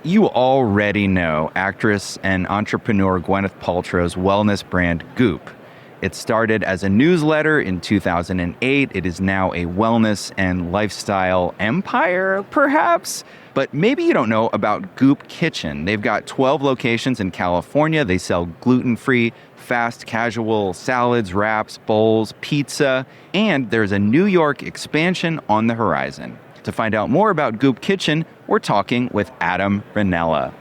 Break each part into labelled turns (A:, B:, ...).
A: You already know actress and entrepreneur Gwyneth Paltrow's wellness brand Goop. It started as a newsletter in 2008. It is now a wellness and lifestyle empire, perhaps? But maybe you don't know about Goop Kitchen. They've got 12 locations in California. They sell gluten-free, fast casual salads, wraps, bowls, pizza, and there's a New York expansion on the horizon. To find out more about Goop Kitchen, we're talking with Adam Rinella.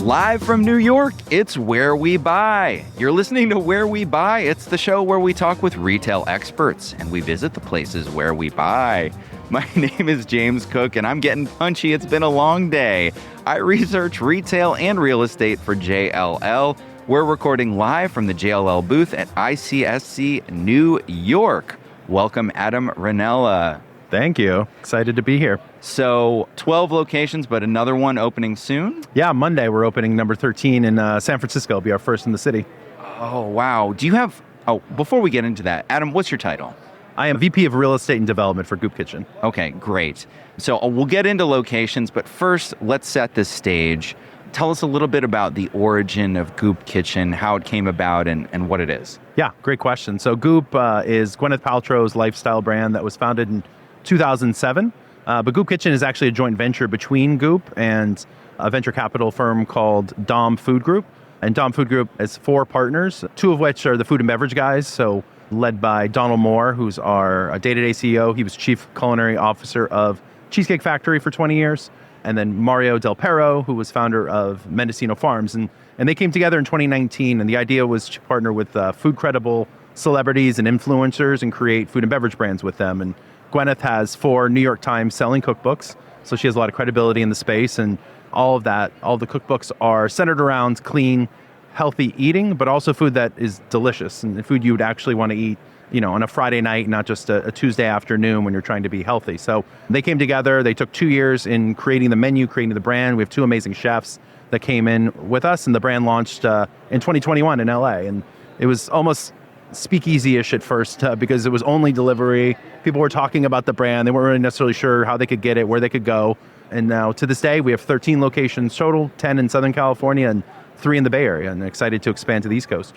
A: Live from New York, it's Where We Buy. You're listening to Where We Buy. It's the show where we talk with retail experts and we visit the places where we buy. My name is James Cook and I'm getting punchy. It's been a long day. I research retail and real estate for JLL. We're recording live from the JLL booth at ICSC New York. Welcome, Adam Rinella.
B: Thank you. Excited to be here.
A: So 12 locations, but another one opening soon?
B: Yeah, Monday we're opening number 13 in San Francisco. It'll be our first in the city.
A: Oh, wow. Before we get into that, Adam, what's your title?
B: I am VP of Real Estate and Development for Goop Kitchen.
A: Okay, great. So we'll get into locations, but first let's set the stage. Tell us a little bit about the origin of Goop Kitchen, how it came about, and what it is.
B: Yeah, great question. So Goop is Gwyneth Paltrow's lifestyle brand that was founded in 2007. But Goop Kitchen is actually a joint venture between Goop and a venture capital firm called Dom Food Group. And Dom Food Group has 4 partners, 2 of which are the food and beverage guys. So led by Donald Moore, who's our day-to-day CEO. He was chief culinary officer of Cheesecake Factory for 20 years. And then Mario Del Perro, who was founder of Mendocino Farms. And they came together in 2019, and the idea was to partner with food credible celebrities and influencers and create food and beverage brands with them. And Gwyneth has 4 New York Times selling cookbooks, so she has a lot of credibility in the space, and all of the cookbooks are centered around clean, healthy eating, but also food that is delicious and food you would actually want to eat, on a Friday night, not just a Tuesday afternoon when you're trying to be healthy. So they came together. They took 2 years in creating the menu, creating the brand. We have 2 amazing chefs that came in with us, and the brand launched in 2021 in LA. And it was almost speakeasy-ish at first because it was only delivery. People were talking about the brand. They weren't really necessarily sure how they could get it, where they could go. And now to this day, we have 13 locations total, 10 in Southern California and 3 in the Bay Area, and excited to expand to the East Coast.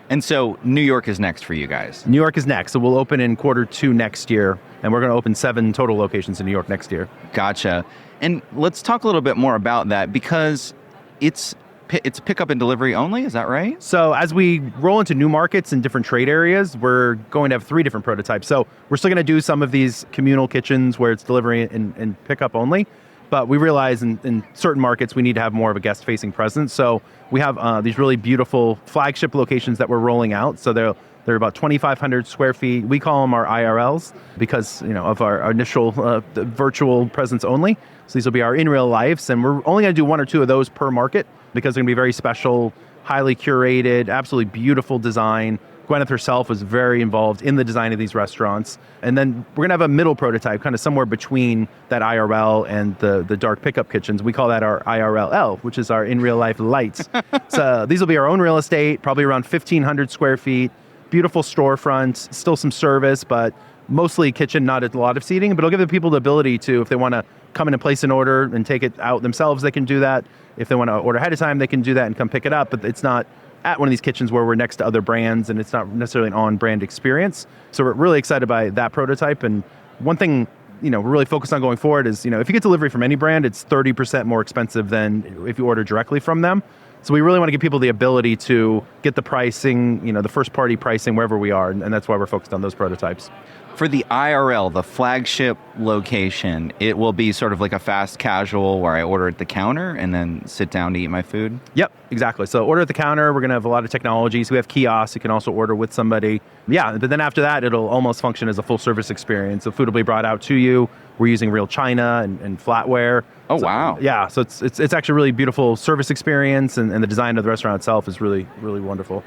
A: And so New York is next for you guys.
B: New York is next. So we'll open in Q2 next year, and we're going to open 7 total locations in New York next year.
A: Gotcha. And let's talk a little bit more about that because it's pickup and delivery only, is that right?
B: So as we roll into new markets in different trade areas, we're going to have 3 different prototypes. So we're still going to do some of these communal kitchens where it's delivery and pickup only. But we realize in certain markets, we need to have more of a guest-facing presence. So we have these really beautiful flagship locations that we're rolling out. So they're about 2,500 square feet. We call them our IRLs because of our initial virtual presence only. So these will be our in real lives. And we're only going to do 1 or 2 of those per market because they're going to be very special, highly curated, absolutely beautiful design. Gwyneth herself was very involved in the design of these restaurants. And then we're going to have a middle prototype, kind of somewhere between that IRL and the dark pickup kitchens. We call that our IRLL, which is our in real life lights. So these will be our own real estate, probably around 1,500 square feet, beautiful storefronts, still some service, but mostly kitchen, not a lot of seating. But it'll give the people the ability to, if they want to come in and place an order and take it out themselves, they can do that. If they want to order ahead of time, they can do that and come pick it up. But it's not at one of these kitchens where we're next to other brands and it's not necessarily an on-brand experience. So we're really excited by that prototype. And one thing, we're really focused on going forward is, if you get delivery from any brand, it's 30% more expensive than if you order directly from them. So we really want to give people the ability to get the pricing, the first party pricing wherever we are. And that's why we're focused on those prototypes.
A: For the IRL, the flagship location, it will be sort of like a fast casual where I order at the counter and then sit down to eat my food?
B: Yep, exactly. So order at the counter. We're going to have a lot of technologies. We have kiosks. You can also order with somebody. Yeah, but then after that, it'll almost function as a full service experience. The food will be brought out to you. We're using real china and flatware.
A: Oh,
B: so,
A: wow.
B: Yeah, so it's actually a really beautiful service experience, and the design of the restaurant itself is really, really wonderful.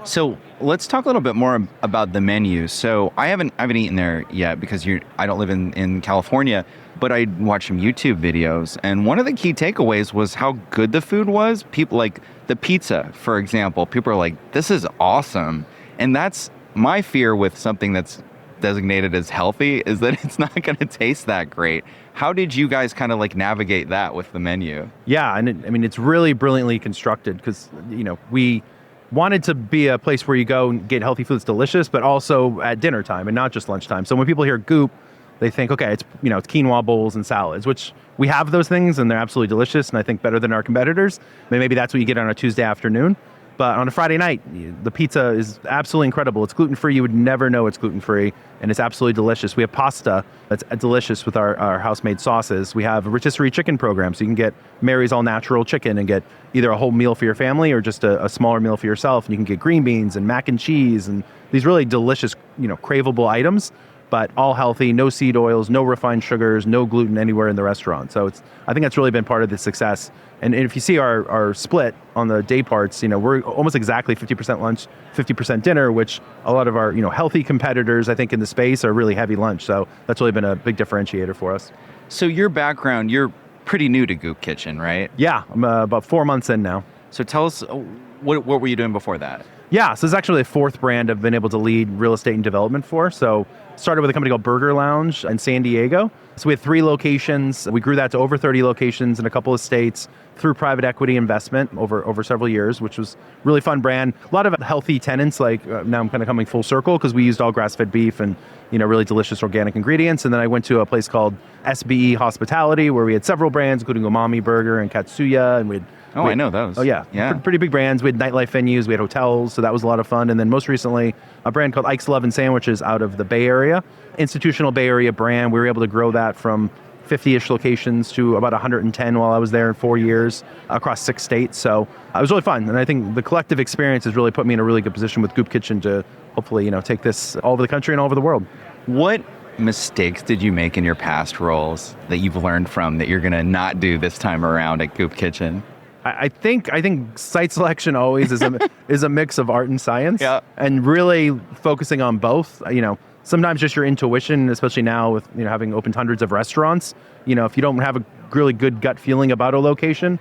A: So let's talk a little bit more about the menu. So I haven't eaten there yet because I don't live in California, but I watched some YouTube videos, and one of the key takeaways was how good the food was. People like the pizza, for example. People are like, "This is awesome," and that's my fear with something that's designated as healthy is that it's not going to taste that great. How did you guys kind of like navigate that with the menu?
B: Yeah, and it's really brilliantly constructed because, we wanted to be a place where you go and get healthy food that's delicious, but also at dinner time and not just lunchtime. So when people hear Goop, they think, okay, it's quinoa bowls and salads, which we have those things and they're absolutely delicious and I think better than our competitors. Maybe that's what you get on a Tuesday afternoon. But on a Friday night, the pizza is absolutely incredible. It's gluten-free. You would never know it's gluten-free, and it's absolutely delicious. We have pasta that's delicious with our house-made sauces. We have a rotisserie chicken program, so you can get Mary's all-natural chicken and get either a whole meal for your family or just a smaller meal for yourself. And you can get green beans and mac and cheese and these really delicious, craveable items, but all healthy, no seed oils, no refined sugars, no gluten anywhere in the restaurant. So I think that's really been part of the success. And if you see our split on the day parts, we're almost exactly 50% lunch, 50% dinner, which a lot of our, healthy competitors, I think, in the space are really heavy lunch. So that's really been a big differentiator for us.
A: So your background, you're pretty new to Goop Kitchen, right?
B: Yeah, I'm about 4 months in now.
A: So tell us, what were you doing before that?
B: Yeah, so it's actually a fourth brand I've been able to lead real estate and development for. So started with a company called Burger Lounge in San Diego. So we had 3 locations. We grew that to over 30 locations in a couple of states through private equity investment over several years, which was really fun brand. A lot of healthy tenants, like now I'm kind of coming full circle because we used all grass-fed beef and really delicious organic ingredients. And then I went to a place called SBE Hospitality where we had several brands, including Umami Burger and Katsuya, and
A: I know those.
B: Oh, yeah. Pretty big brands. We had nightlife venues. We had hotels. So that was a lot of fun. And then most recently, a brand called Ike's Love and Sandwiches out of the Bay Area. Institutional Bay Area brand. We were able to grow that from 50-ish locations to about 110 while I was there in 4 years across 6 states. So it was really fun. And I think the collective experience has really put me in a really good position with Goop Kitchen to hopefully, take this all over the country and all over the world.
A: What mistakes did you make in your past roles that you've learned from that you're going to not do this time around at Goop Kitchen?
B: I think site selection always is a mix of art and science,
A: yeah.
B: And really focusing on both. Sometimes just your intuition, especially now with having opened hundreds of restaurants. If you don't have a really good gut feeling about a location,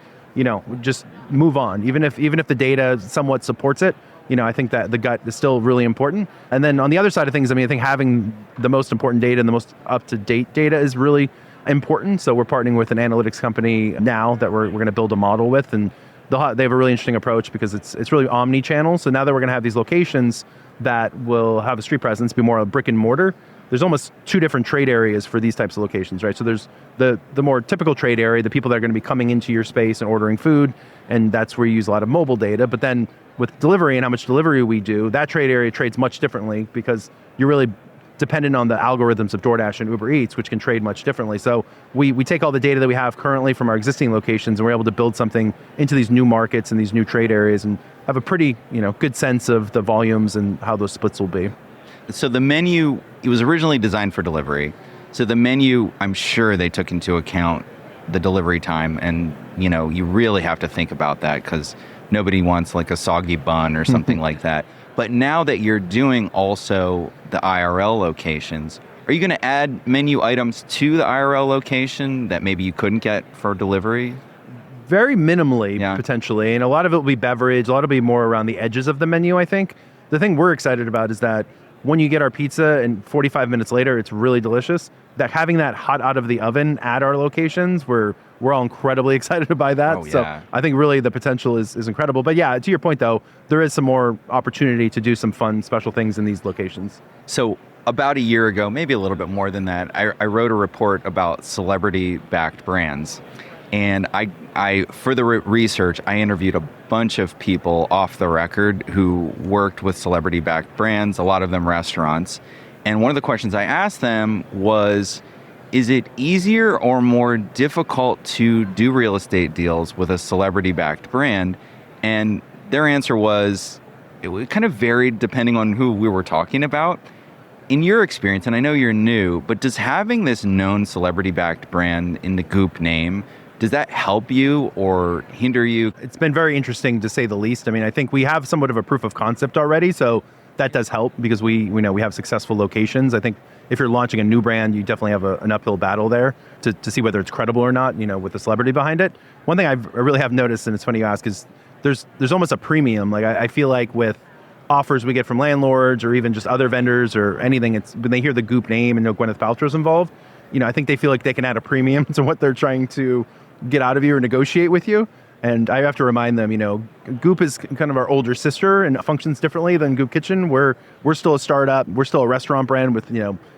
B: just move on. Even if the data somewhat supports it, I think that the gut is still really important. And then on the other side of things, I think having the most important data and the most up-to-date data is really important. So we're partnering with an analytics company now that we're going to build a model with, and they have a really interesting approach because it's really omni-channel. So now that we're going to have these locations that will have a street presence, be more a brick and mortar, there's almost 2 different trade areas for these types of locations, right? So there's the more typical trade area, the people that are going to be coming into your space and ordering food, and that's where you use a lot of mobile data. But then with delivery and how much delivery we do, that trade area trades much differently because you're really dependent on the algorithms of DoorDash and Uber Eats, which can trade much differently. So we take all the data that we have currently from our existing locations, and we're able to build something into these new markets and these new trade areas and have a pretty good sense of the volumes and how those splits will be.
A: So the menu, it was originally designed for delivery. So the menu, I'm sure they took into account the delivery time, and you really have to think about that because nobody wants like a soggy bun or something like that. But now that you're doing also the IRL locations, are you going to add menu items to the IRL location that maybe you couldn't get for delivery?
B: Very minimally, potentially. And a lot of it will be beverage. A lot will be more around the edges of the menu, I think. The thing we're excited about is that when you get our pizza and 45 minutes later, it's really delicious. That having that hot out of the oven at our locations, we're all incredibly excited by that.
A: Oh, yeah.
B: So I think really the potential is incredible. But yeah, to your point though, there is some more opportunity to do some fun, special things in these locations.
A: So about a year ago, maybe a little bit more than that, I wrote a report about celebrity-backed brands. And I for the research, I interviewed a bunch of people off the record who worked with celebrity-backed brands, a lot of them restaurants. And one of the questions I asked them was, is it easier or more difficult to do real estate deals with a celebrity-backed brand? And their answer was, it kind of varied depending on who we were talking about. In your experience, and I know you're new, but does having this known celebrity-backed brand in the Goop name, does that help you or hinder you?
B: It's been very interesting to say the least. I think we have somewhat of a proof of concept already, so that does help because we know we have successful locations. I think if you're launching a new brand, you definitely have an uphill battle there to see whether it's credible or not, with the celebrity behind it. One thing I really have noticed, and it's funny you ask, is there's almost a premium. Like I feel like with offers we get from landlords or even just other vendors or anything, it's when they hear the Goop name and know Gwyneth Paltrow's involved, I think they feel like they can add a premium to what they're trying to get out of you or negotiate with you. And I have to remind them, Goop is kind of our older sister and functions differently than Goop Kitchen. We're still a startup. We're still a restaurant brand with,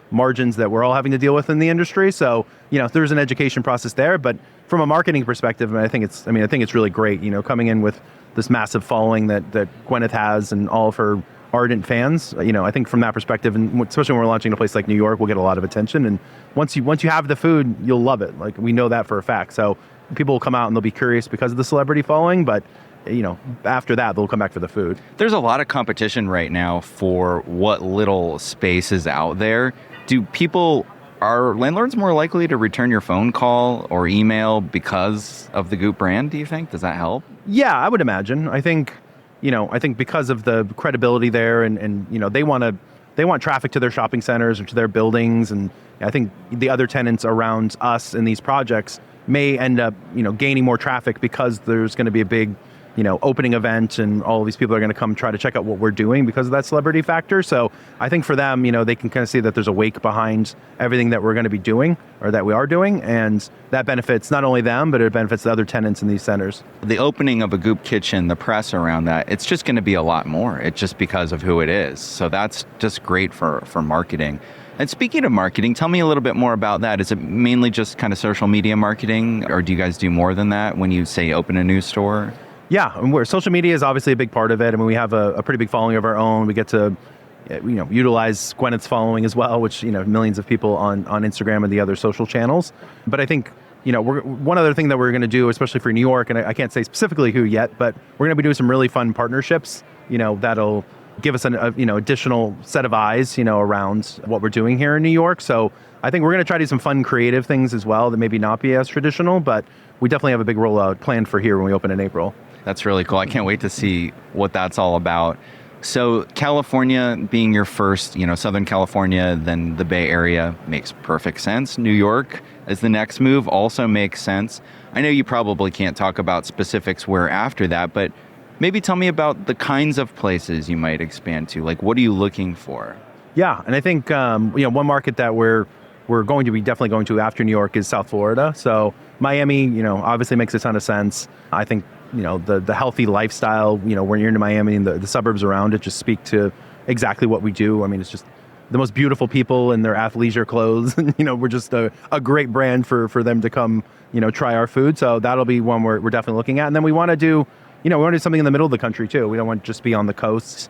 B: margins that we're all having to deal with in the industry. So, there's an education process there. But from a marketing perspective, I think it's really great, coming in with this massive following that Gwyneth has and all of her ardent fans. I think from that perspective, and especially when we're launching in a place like New York, we'll get a lot of attention. And once you have the food, you'll love it. Like, we know that for a fact. So people will come out and they'll be curious because of the celebrity following, but after that, they'll come back for the food.
A: There's a lot of competition right now for what little space is out there. Are landlords more likely to return your phone call or email because of the Goop brand, do you think? Does that help?
B: Yeah, I would imagine. I think because of the credibility there and they want traffic to their shopping centers or to their buildings. And I think the other tenants around us in these projects may end up, gaining more traffic because there's going to be a big, opening event and all of these people are going to come try to check out what we're doing because of that celebrity factor. So I think for them, they can kind of see that there's a wake behind everything that we're going to be doing or that we are doing. And that benefits not only them, but it benefits the other tenants in these centers.
A: The opening of a Goop Kitchen, the press around that, it's just going to be a lot more. It's just because of who it is. So that's just great for marketing. And speaking of marketing, tell me a little bit more about that. Is it mainly just kind of social media marketing, or do you guys do more than that when you say open a new store?
B: Yeah, and social media is obviously a big part of it. I mean, we have a pretty big following of our own. We get to, utilize Gwyneth's following as well, which, millions of people on Instagram and the other social channels. But I think, one other thing that we're going to do, especially for New York, and I can't say specifically who yet, but we're going to be doing some really fun partnerships, that'll give us an additional set of eyes, around what we're doing here in New York. So I think we're going to try to do some fun, creative things as well that maybe not be as traditional, but we definitely have a big rollout planned for here when we open in April.
A: That's really cool. I can't wait to see what that's all about. So California being your first, Southern California, then the Bay Area makes perfect sense. New York as the next move also makes sense. I know you probably can't talk about specifics where after that, but maybe tell me about the kinds of places you might expand to. Like, what are you looking for?
B: Yeah, and I think, one market that we're going to be definitely going to after New York is South Florida. So Miami, obviously makes a ton of sense. I think, the healthy lifestyle, when you're in Miami and the suburbs around it just speak to exactly what we do. I mean, it's just the most beautiful people in their athleisure clothes. And, we're just a great brand for them to come, try our food. So that'll be one we're definitely looking at. And then we want to do, we want to do something in the middle of the country too. We don't want to just be on the coasts.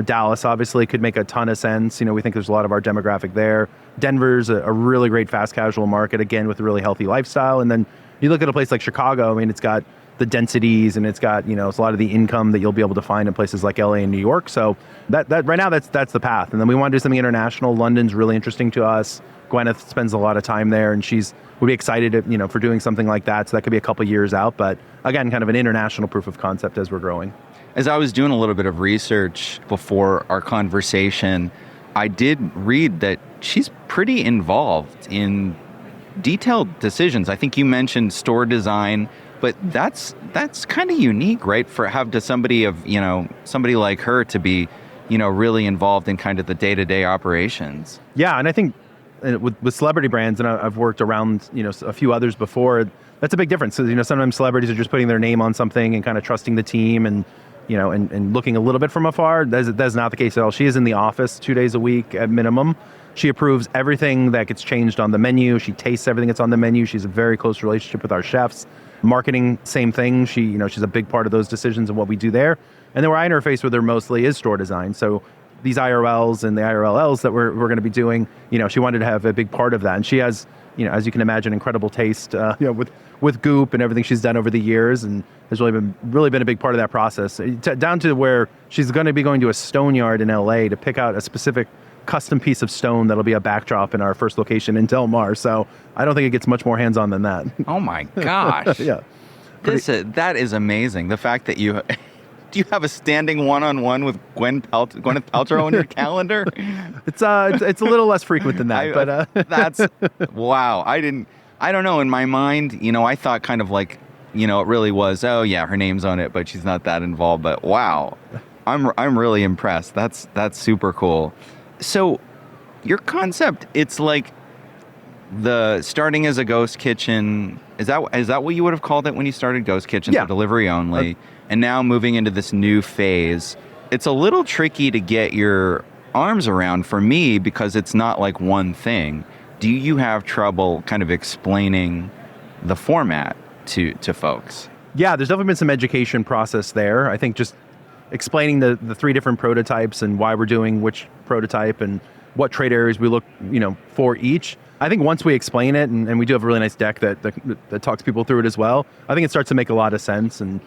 B: Dallas obviously could make a ton of sense. We think there's a lot of our demographic there. Denver's a really great fast casual market, again, with a really healthy lifestyle. And then you look at a place like Chicago, I mean, it's got the densities and it's got, it's a lot of the income that you'll be able to find in places like LA and New York. So that right now, that's the path. And then we want to do something international. London's really interesting to us. Gwyneth spends a lot of time there and would be excited, for doing something like that. So that could be a couple years out. But again, kind of an international proof of concept as we're growing.
A: As I was doing a little bit of research before our conversation, I did read that she's pretty involved in detailed decisions. I think you mentioned store design, but that's kind of unique, right? Somebody like her to be, really involved in kind of the day-to-day operations.
B: Yeah, and I think with celebrity brands, and I've worked around, a few others before, that's a big difference. So, sometimes celebrities are just putting their name on something and kind of trusting the team and, and looking a little bit from afar. That's not the case at all. She is in the office 2 days a week at minimum. She approves everything that gets changed on the menu. She tastes everything that's on the menu. She's a very close relationship with our chefs. Marketing, same thing. She's a big part of those decisions and what we do there. And then where I interface with her mostly is store design. So these IRLs and the IRLs that we're going to be doing, she wanted to have a big part of that. And she has, as you can imagine, incredible taste, with Goop and everything she's done over the years, and has really been a big part of that process. Down to where she's going to be going to a stone yard in LA to pick out a specific custom piece of stone that'll be a backdrop in our first location in Del Mar. So I don't think it gets much more hands-on than that.
A: Oh my gosh.
B: Yeah.
A: That is amazing. The fact that do you have a standing one-on-one with Gwyneth Paltrow on your calendar?
B: It's a little less frequent than that, but
A: that's wow. I don't know. In my mind, I thought kind of like, it really was, oh yeah, her name's on it, but she's not that involved. But wow, I'm really impressed. That's super cool. So your concept, it's like the starting as a ghost kitchen. Is that what you would have called it when you started Ghost Kitchen?
B: Yeah.
A: So delivery only, and now moving into this new phase. It's a little tricky to get your arms around for me because it's not like one thing. Do you have trouble kind of explaining the format to folks?
B: Yeah, there's definitely been some education process there. I think just explaining the three different prototypes and why we're doing which prototype and what trade areas we look, for each. I think once we explain it, and we do have a really nice deck that talks people through it as well, I think it starts to make a lot of sense. And,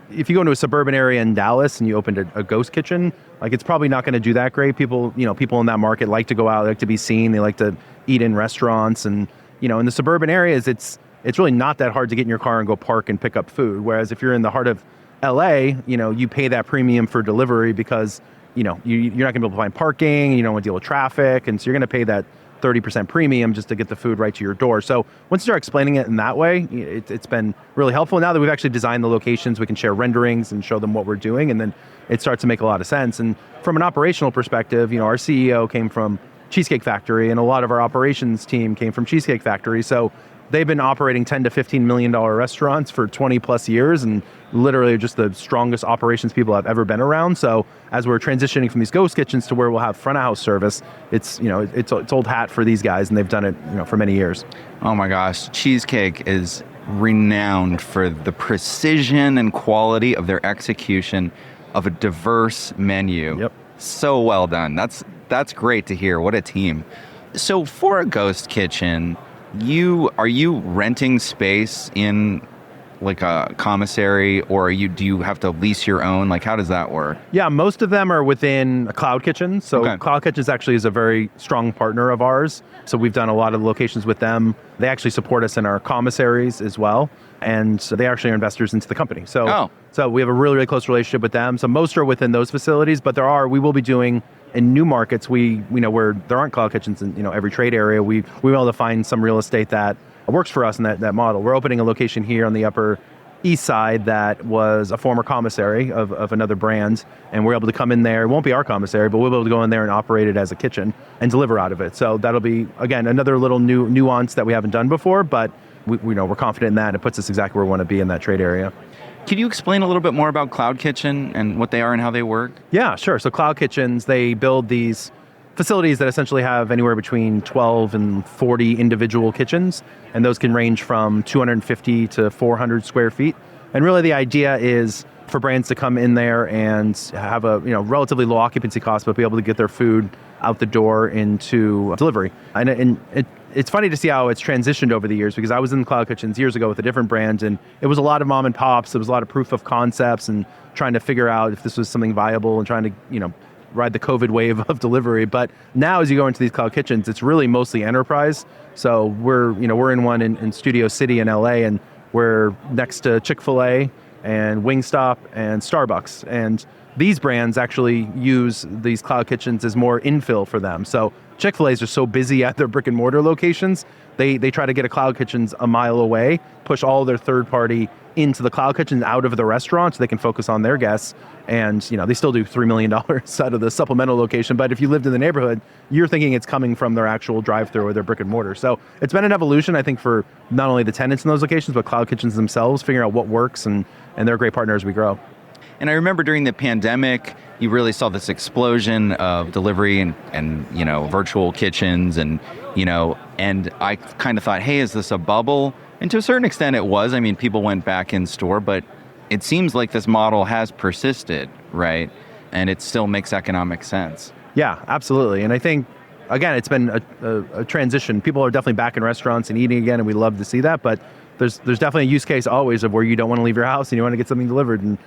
B: if you go into a suburban area in Dallas and you opened a ghost kitchen, like it's probably not going to do that great. People in that market like to go out, they like to be seen, they like to eat in restaurants. And, in the suburban areas, it's really not that hard to get in your car and go park and pick up food. Whereas if you're in the heart of LA, you pay that premium for delivery because, you're not going to be able to find parking, you don't want to deal with traffic. And so you're going to pay that 30% premium just to get the food right to your door. So once you start explaining it in that way, it's been really helpful. Now that we've actually designed the locations, we can share renderings and show them what we're doing. And then it starts to make a lot of sense. And from an operational perspective, our CEO came from Cheesecake Factory and a lot of our operations team came from Cheesecake Factory. So they've been operating $10 to $15 million restaurants for 20 plus years and literally just the strongest operations people I've ever been around. So as we're transitioning from these ghost kitchens to where we'll have front of house service, it's old hat for these guys and they've done it for many years.
A: Oh my gosh, Cheesecake is renowned for the precision and quality of their execution of a diverse menu.
B: Yep.
A: So well done. That's great to hear. What a team. So for a ghost kitchen, are you renting space in like a commissary, or do you have to lease your own? Like, how does that work?
B: Yeah, most of them are within a Cloud Kitchen. So
A: Okay.
B: Cloud Kitchen actually is a very strong partner of ours. So we've done a lot of locations with them. They actually support us in our commissaries as well. And so they actually are investors into the company. So we have a really, really close relationship with them. So most are within those facilities, but we will be doing in new markets, where there aren't Cloud Kitchens in every trade area, we're able to find some real estate that works for us in that model. We're opening a location here on the Upper East Side that was a former commissary of another brand, and we're able to come in there. It won't be our commissary, but we'll be able to go in there and operate it as a kitchen and deliver out of it. So that'll be, again, another little new nuance that we haven't done before, but we're confident in that, and it puts us exactly where we want to be in that trade area.
A: Can you explain a little bit more about Cloud Kitchen and what they are and how they work?
B: Yeah, sure. So Cloud Kitchens, they build these facilities that essentially have anywhere between 12 and 40 individual kitchens, and those can range from 250 to 400 square feet. And really the idea is for brands to come in there and have a relatively low occupancy cost, but be able to get their food out the door into delivery. And it's funny to see how it's transitioned over the years, because I was in Cloud Kitchens years ago with a different brand, and it was a lot of mom and pops. There was a lot of proof of concepts and trying to figure out if this was something viable and trying to, ride the COVID wave of delivery. But now as you go into these Cloud Kitchens, it's really mostly enterprise. So we're in one in Studio City in LA, and we're next to Chick-fil-A and Wingstop and Starbucks. And these brands actually use these Cloud Kitchens as more infill for them. So Chick-fil-A's are so busy at their brick and mortar locations, they try to get a Cloud Kitchens a mile away, push all their third party into the Cloud Kitchen out of the restaurant so they can focus on their guests. And they still do $3 million out of the supplemental location. But if you lived in the neighborhood, you're thinking it's coming from their actual drive-through or their brick and mortar. So it's been an evolution, I think, for not only the tenants in those locations, but Cloud Kitchens themselves, figuring out what works, and they're a great partner as we grow.
A: And I remember during the pandemic, you really saw this explosion of delivery and virtual kitchens and I kind of thought, hey, is this a bubble? And to a certain extent it was. I mean, people went back in store, but it seems like this model has persisted, right? And it still makes economic sense.
B: Yeah, absolutely. And I think, again, it's been a transition. People are definitely back in restaurants and eating again, and we love to see that. But there's definitely a use case always of where you don't want to leave your house and you want to get something delivered. And,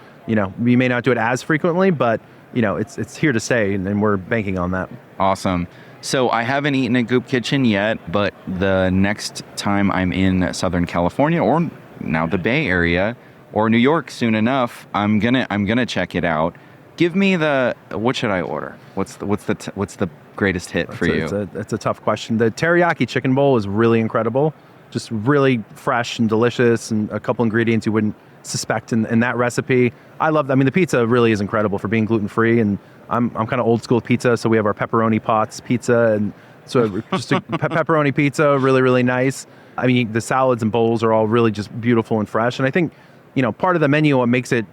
B: we may not do it as frequently, but, it's here to stay, and we're banking on that.
A: Awesome. So I haven't eaten at Goop Kitchen yet, but the next time I'm in Southern California, or now the Bay Area, or New York soon enough, I'm gonna check it out. Give me what should I order? What's the greatest hit for you?
B: It's a tough question. The teriyaki chicken bowl is really incredible. Just really fresh and delicious, and a couple ingredients you wouldn't suspect in that recipe. I love that. I mean, the pizza really is incredible for being gluten-free, and I'm kind of old school pizza, so we have our pepperoni pots pizza, and so just a pepperoni pizza, really, really nice. I mean, the salads and bowls are all really just beautiful and fresh, and I think, part of the menu, what makes it,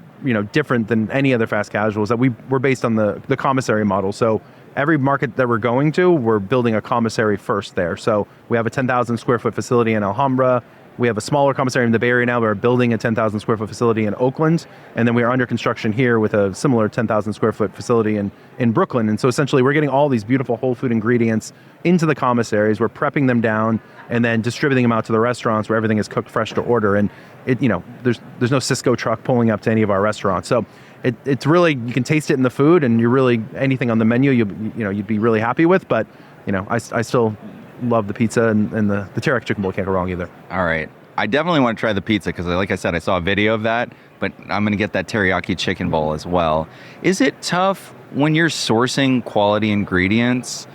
B: different than any other fast casual is that we're based on the commissary model. So every market that we're going to, we're building a commissary first there. So we have a 10,000 square foot facility in Alhambra. We have a smaller commissary in the Bay Area now. We're building a 10,000 square foot facility in Oakland. And then we are under construction here with a similar 10,000 square foot facility in Brooklyn. And so essentially we're getting all these beautiful whole food ingredients into the commissaries. We're prepping them down and then distributing them out to the restaurants where everything is cooked fresh to order. And there's no Cisco truck pulling up to any of our restaurants. So it's really, you can taste it in the food, and you're really, anything on the menu you'd be really happy with. But I still love the pizza, and the teriyaki chicken bowl can't go wrong either.
A: All right. I definitely want to try the pizza because, like I said, I saw a video of that, but I'm going to get that teriyaki chicken bowl as well. Is it tough when you're sourcing quality ingredients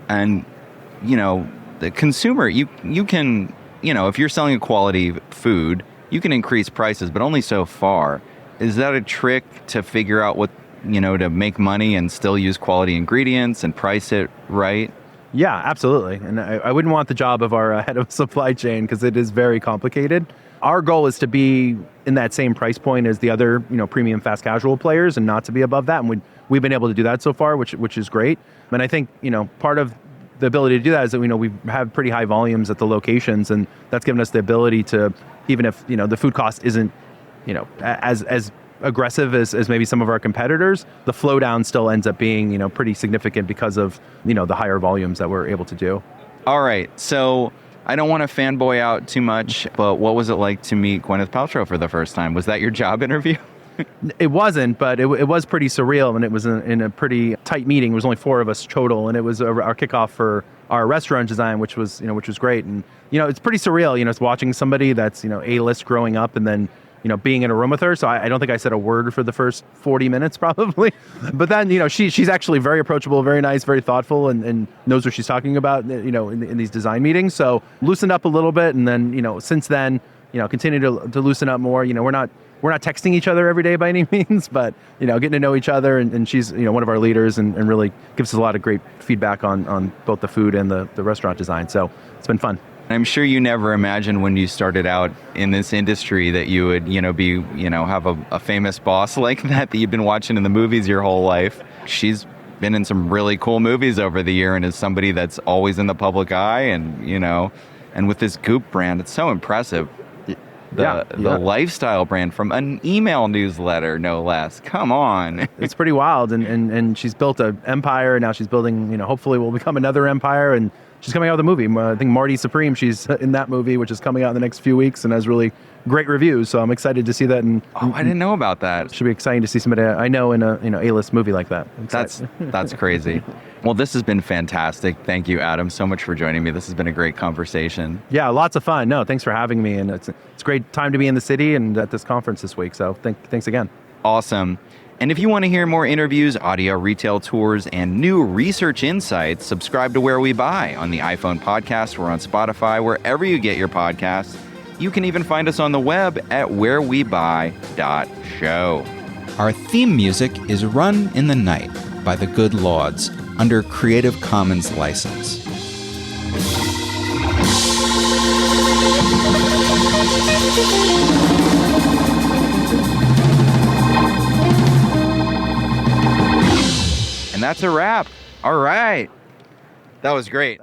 A: and, the consumer, you can, if you're selling a quality food, you can increase prices, but only so far. Is that a trick to figure out what, to make money and still use quality ingredients and price it right?
B: Yeah, absolutely. And I wouldn't want the job of our head of supply chain because it is very complicated. Our goal is to be in that same price point as the other, premium fast casual players and not to be above that. And we've been able to do that so far, which is great. And I think, part of the ability to do that is that, we have pretty high volumes at the locations, and that's given us the ability to, even if, the food cost isn't, as aggressive as maybe some of our competitors, the flow down still ends up being, pretty significant because of, the higher volumes that we're able to do.
A: All right. So I don't want to fanboy out too much, but what was it like to meet Gwyneth Paltrow for the first time? Was that your job interview?
B: It wasn't, but it was pretty surreal, and it was in a pretty tight meeting. It was only 4 of us total, and it was our kickoff for our restaurant design, which was great. And, it's pretty surreal, it's watching somebody that's, A-list growing up and then, being in a room with her. So I don't think I said a word for the first 40 minutes probably. But then, she's actually very approachable, very nice, very thoughtful, and knows what she's talking about, in these design meetings. So loosened up a little bit. And then, since then, continue to loosen up more. We're not texting each other every day by any means, but, getting to know each other. And she's, one of our leaders and really gives us a lot of great feedback on both the food and the restaurant design. So it's been fun.
A: I'm sure you never imagined when you started out in this industry that you would, be, have a famous boss like that you've been watching in the movies your whole life. She's been in some really cool movies over the year and is somebody that's always in the public eye. And, and with this Goop brand, it's so impressive. The lifestyle brand from an email newsletter, no less. Come on.
B: It's pretty wild. And she's built an empire. Now she's building, hopefully will become another empire. And she's coming out with a movie. I think Marty Supreme, she's in that movie, which is coming out in the next few weeks and has really great reviews. So I'm excited to see that.
A: I didn't know about that.
B: It should be exciting to see somebody I know in a A-list movie like that.
A: That's crazy. Well, this has been fantastic. Thank you, Adam, so much for joining me. This has been a great conversation.
B: Yeah, lots of fun. No, thanks for having me. And it's a great time to be in the city and at this conference this week. So thanks again.
A: Awesome. And if you want to hear more interviews, audio retail tours, and new research insights, subscribe to Where We Buy on the iPhone podcast. We're on Spotify, wherever you get your podcasts. You can even find us on the web at wherewebuy.show. Our theme music is Run in the Night by the Good Lauds under Creative Commons license. And that's a wrap. All right. That was great.